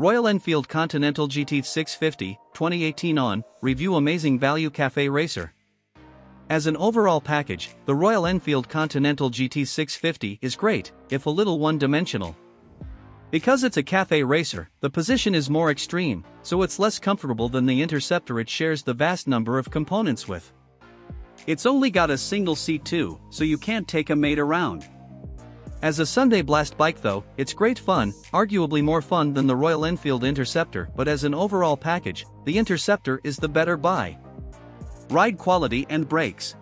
Royal Enfield Continental GT 650, 2018 on, review amazing value café racer. As an overall package, the Royal Enfield Continental GT 650 is great, if a little one-dimensional. Because it's a café racer, the position is more extreme, so it's less comfortable than the Interceptor it shares the vast number of components with. It's only got a single seat too, so you can't take a mate around. As a Sunday blast bike though, it's great fun, arguably more fun than the Royal Enfield Interceptor, but as an overall package, the Interceptor is the better buy. Ride quality and brakes.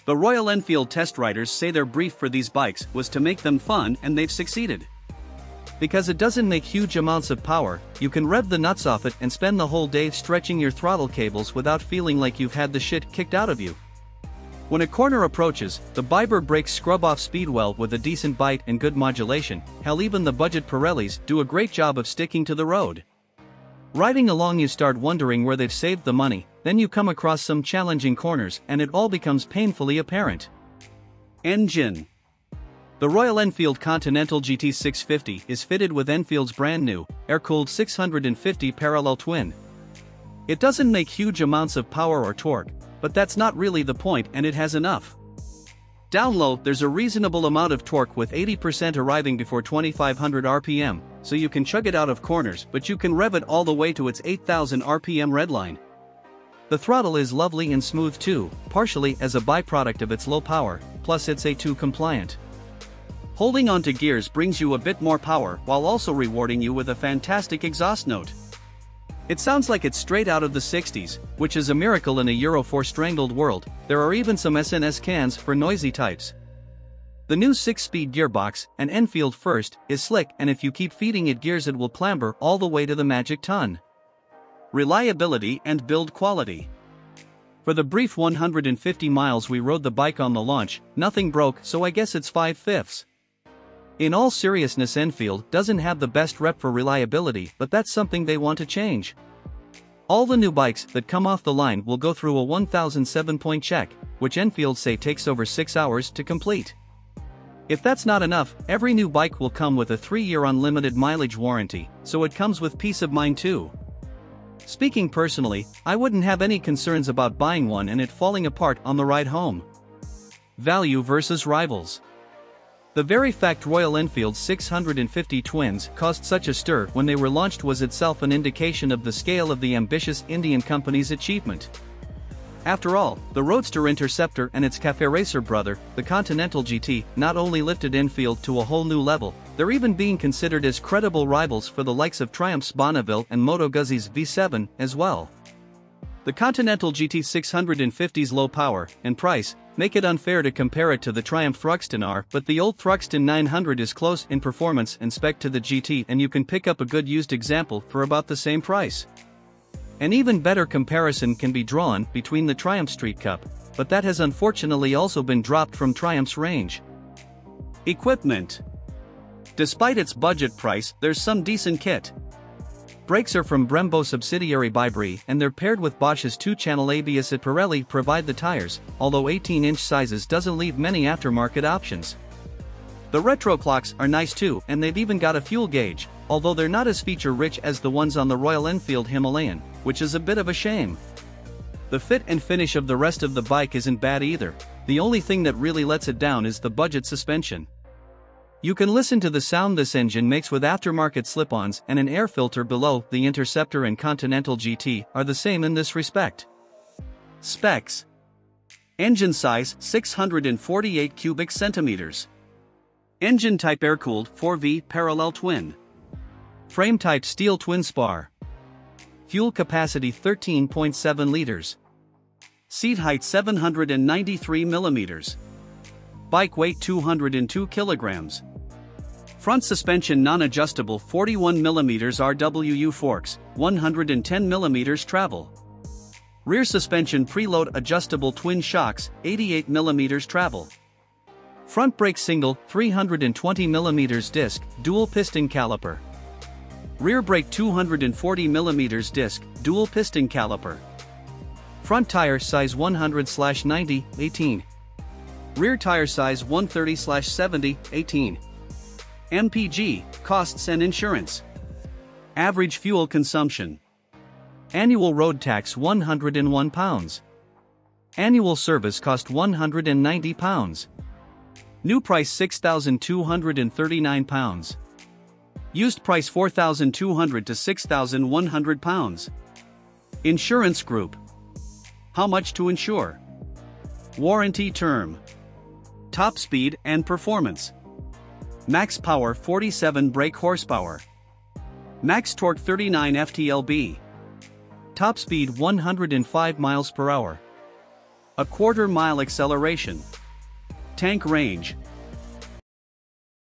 The Royal Enfield test riders say their brief for these bikes was to make them fun, and they've succeeded. Because it doesn't make huge amounts of power, you can rev the nuts off it and spend the whole day stretching your throttle cables without feeling like you've had the shit kicked out of you. When a corner approaches, the Biber brakes scrub off speed well with a decent bite and good modulation. Hell, even the budget Pirellis do a great job of sticking to the road. Riding along you start wondering where they've saved the money, then you come across some challenging corners and it all becomes painfully apparent. Engine. The Royal Enfield Continental GT 650 is fitted with Enfield's brand new, air-cooled 650 parallel twin. It doesn't make huge amounts of power or torque, but that's not really the point, and it has enough. Down low, there's a reasonable amount of torque with 80% arriving before 2500 RPM, so you can chug it out of corners, but you can rev it all the way to its 8000 RPM redline. The throttle is lovely and smooth too, partially as a byproduct of its low power, plus it's A2 compliant. Holding onto gears brings you a bit more power while also rewarding you with a fantastic exhaust note. It sounds like it's straight out of the 60s, which is a miracle in a Euro 4 strangled world. There are even some SNS cans for noisy types. The new 6-speed gearbox, an Enfield first, is slick, and if you keep feeding it gears it will clamber all the way to the magic ton. Reliability and build quality. For the brief 150 miles we rode the bike on the launch, nothing broke, so I guess it's 5/5. In all seriousness, Enfield doesn't have the best rep for reliability, but that's something they want to change. All the new bikes that come off the line will go through a 1007-point check, which Enfield say takes over 6 hours to complete. If that's not enough, every new bike will come with a 3-year unlimited mileage warranty, so it comes with peace of mind too. Speaking personally, I wouldn't have any concerns about buying one and it falling apart on the ride home. Value versus rivals. The very fact Royal Enfield's 650 twins caused such a stir when they were launched was itself an indication of the scale of the ambitious Indian company's achievement. After all, the Roadster Interceptor and its café racer brother, the Continental GT, not only lifted Enfield to a whole new level, they're even being considered as credible rivals for the likes of Triumph's Bonneville and Moto Guzzi's V7 as well. The Continental GT 650's low power and price make it unfair to compare it to the Triumph Thruxton R, but the old Thruxton 900 is close in performance and spec to the GT, and you can pick up a good used example for about the same price. An even better comparison can be drawn between the Triumph Street Cup, but that has unfortunately also been dropped from Triumph's range. Equipment. Despite its budget price, there's some decent kit. Brakes are from Brembo subsidiary Bybri, and they're paired with Bosch's 2-channel ABS at Pirelli provide the tires, although 18-inch sizes doesn't leave many aftermarket options. The retro clocks are nice too, and they've even got a fuel gauge, although they're not as feature-rich as the ones on the Royal Enfield Himalayan, which is a bit of a shame. The fit and finish of the rest of the bike isn't bad either. The only thing that really lets it down is the budget suspension. You can listen to the sound this engine makes with aftermarket slip-ons, and an air filter below. The Interceptor and Continental GT are the same in this respect. Specs. Engine size 648 cubic centimeters. Engine type air-cooled 4V parallel twin. Frame type steel twin spar. Fuel capacity 13.7 liters. Seat height 793 millimeters. Bike weight 202 kilograms. Front suspension non-adjustable 41 mm RWU forks, 110 mm travel. Rear suspension preload adjustable twin shocks, 88 mm travel. Front brake single 320 mm disc, dual piston caliper. Rear brake 240 mm disc, dual piston caliper. Front tire size 100/90, 18. Rear tire size 130/70, 18. MPG, costs and insurance. Average fuel consumption. Annual road tax £101. Annual service cost £190. New price £6,239. Used price £4,200 to £6,100. Insurance group. How much to insure? Warranty term. Top speed and performance. Max power 47 brake horsepower. Max torque 39 ft-lb. Top speed 105 miles per hour. A quarter mile acceleration. Tank range